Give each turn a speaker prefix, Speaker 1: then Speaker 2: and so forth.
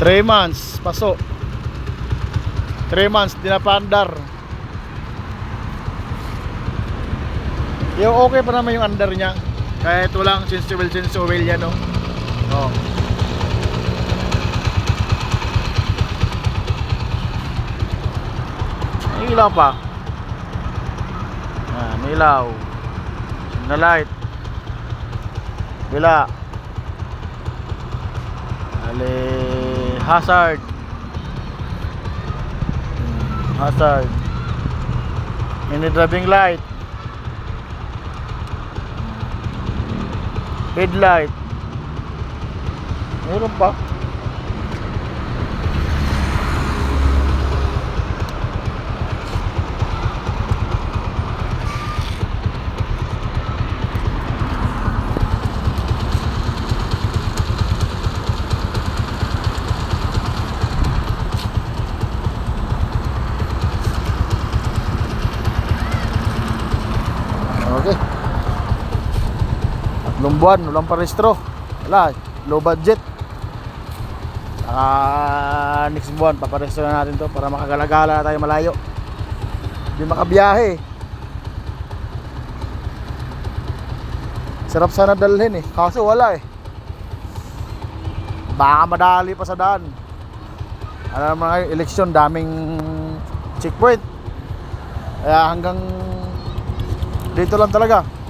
Speaker 1: 3 months, paso. 3 months, di na pa-andar. Yung okay pa naman yung under niya. Kahit walang change oil yan, no? Oh. Ilaw pa. Ilaw. Na light. Bila. Ali hazard. Hazard. Mini driving light. Headlight. Meron pa. Okay. 3 buwan, walang parehistro. Wala, low budget. Next buwan, paparehistro na natin to para makagalagala na tayo malayo. Hindi makabiyahe. Sarap sana dalhin eh, kaso wala eh. Baka madali pa sa daan. Alam mo nga, eleksyon, daming checkpoint. Kaya hanggang dito lang talaga.